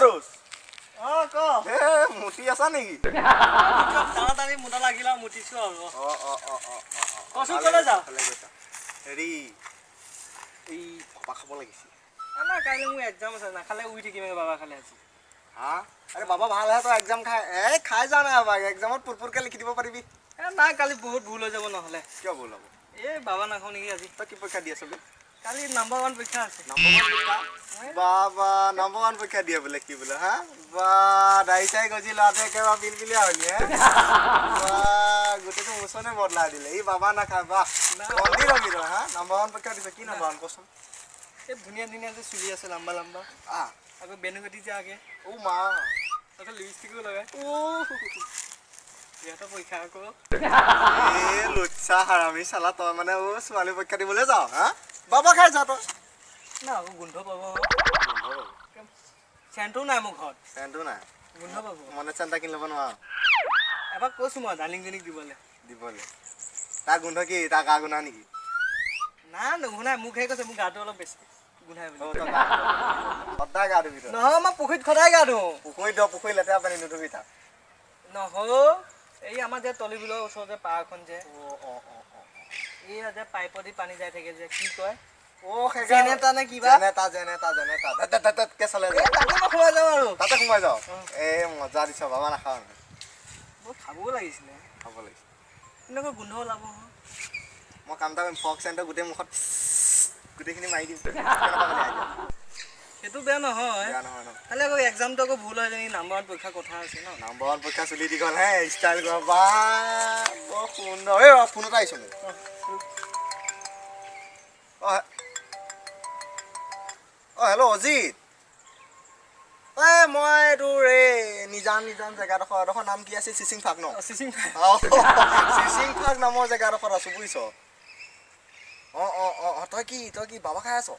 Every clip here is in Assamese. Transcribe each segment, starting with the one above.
সৰোজ ক মুঠি আছা নেকি তাড়াতাড়ি মোটা লাগিলা মুঠিছো আৰু কচোন কলে যাও হেৰি এই পাপা খাব লাগিছিল না কাইলৈ মোৰ এক্সাম আছে নাখালে উই থাকিম বাবা খালে আজি হা আৰে বাবা ভালহে তই এক্সাম খাই যা নাই বাবা এক্সামত পুৰপুৰকে লিখি দিব পাৰিবি নাই কালি বহুত ভুল হৈ যাব নহ'লে কিয় ভুল হ'ব এই বাবা নাখাওঁ নেকি আজি তই কি পৰীক্ষা দি আছ বে কালি নাম্বাৰ 1 পৰীক্ষা আছে বাবা নম্বৰ 1 পৰীক্ষা দিয়ে বোলে কি বোলে হা বা দাই চাই গজি ল'ৰাটো একেবাৰে পিলপিলিয়া হ'লি হে বা গোটেইটো মোচনে বদলাই দিলে এই বাবা নাখায় বাহ মন্দিৰ ৰবি তই হা নম্বৰ 1 পৰীক্ষা দিছে কি নম্বৰ 1 কচোন এই ধুনীয়া ধুনীয়া যে চুলি আছে লম্বা লম্বা আকৌ বেনুগতি যে আগে মা তাতে লিপষ্টিকো লগাই সিহঁতৰ পৰীক্ষা আকৌ লুচ্ছা হাৰামি চালা তই মানে ছোৱালী পৰীক্ষা দিবলৈ যাওঁ হা বাবা খাই যা তই না আকৌ গোন্ধ পাব চেণ্টো নাই মোৰ ঘৰত চেণ্টো নাই গোন্ধ পাব মনে চেণ্টা কিনি ল'ব নোৱাৰ এবাৰ কৈছোঁ মই ডালিংজনীক দিবলৈ তাৰ গোন্ধ কি তাৰ গা গোন্ধা নেকি না নুগুনাই মোকহে কৈছে মোৰ গাটো অলপ বেছি গোন্ধাই বুলি সদায় গা ধুবি নহয় মই পুখুৰীত সদায় গা ধুওঁ পুখুৰী লেতেৰা পানী নুধুবি তাত নহয় এই আমাৰ যে তলিবিলৰ ওচৰতে পাৰখন যে এই যে পাইপৰ দি পানী যাই থাকে যে কি কয় জেনেটা নে কিবা জেনেটা সোমাই যাওঁ আৰু তাতে সোমাই যাওঁ এই মজা দিছ বাবা নাখাওঁ মই খাবও লাগিছিলে খাব লাগিছিল এনেকৈ গোন্ধ ওলাব মই কাম এটা কৰিম ফক চেণ্টৰ গোটেই মুখত গোটেইখিনি মাৰি দিম সেইটো বেয়া নহয় ন খালি আকৌ এক্সামটো আকৌ ভুল হয় নেকি নাম্বাৰ 1 পৰীক্ষা কথা আছে ন নম্বৰ 1 পৰীক্ষা চুলি দীঘল হে ষ্টাইল কৰ বা বৰ সুন্দৰ এই ফোন এটা আহিছোঁ মোক হেল্ল' অজিত মই তোৰ এই নিজান জেগাডোখৰ নাম কি আছে চিচিং ফাক ন চিচিং ফাক নামৰ জেগাডোখৰত আছো বুজিছ তই কি বাবা খাই আছ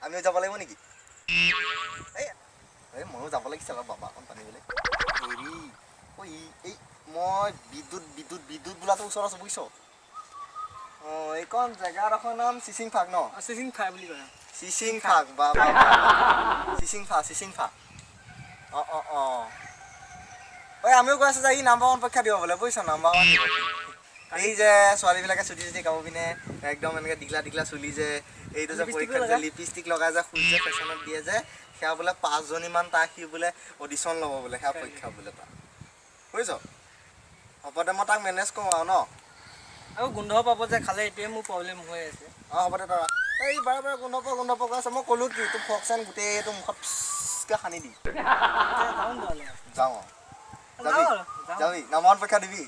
আমিও যাব লাগিব নেকি এই ময়ো যাব লাগিছিল আৰু বাবা অকণ টানিবলৈ হেৰি এই মই বিদ্যুৎ বোলাটো ওচৰত আছো বুজিছ এইখন জেগাডোখৰ নাম চিচিং ফাক ন চিচিং ফাক বুলি কয় চিচিং ফাক বাবা চিচিং ফাক আমিও কৈ আছো যে ই নাম্বাৰ 1 পৰীক্ষা দিব বোলে বুজিছ নাম্বাৰ 1 দিব এই যে ছোৱালীবিলাকে চুটি কাপোৰ পিনে একদম এনেকৈ দীঘলা চুলি যে এইটো যে পৰীক্ষাত যে লিপষ্টিক লগাই যে খুজ যে ফেশ্বনত দিয়ে যে সেয়া বোলে 5জনীমান তাক সি বোলে অডিশ্যন ল'ব বোলে সেয়া পৰীক্ষা বোলে তাৰ বুজিছ হ'ব দে মই তাক মেনেজ কৰোঁ আৰু ন আৰু গোন্ধ পাব যে খালে এইটোৱে মোৰ প্ৰব্লেম হৈ আছে হ'ব দে তৰা এই বাৰে গোন্ধ পোৱা আছে মই ক'লোঁ কি তোৰ ফক চেন গোটেইটো মুখত পিছকৈ সানি দিম যাওঁ যাবি নম্বৰ 1 পৰীক্ষা দিবি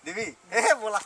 দিবি ব'লা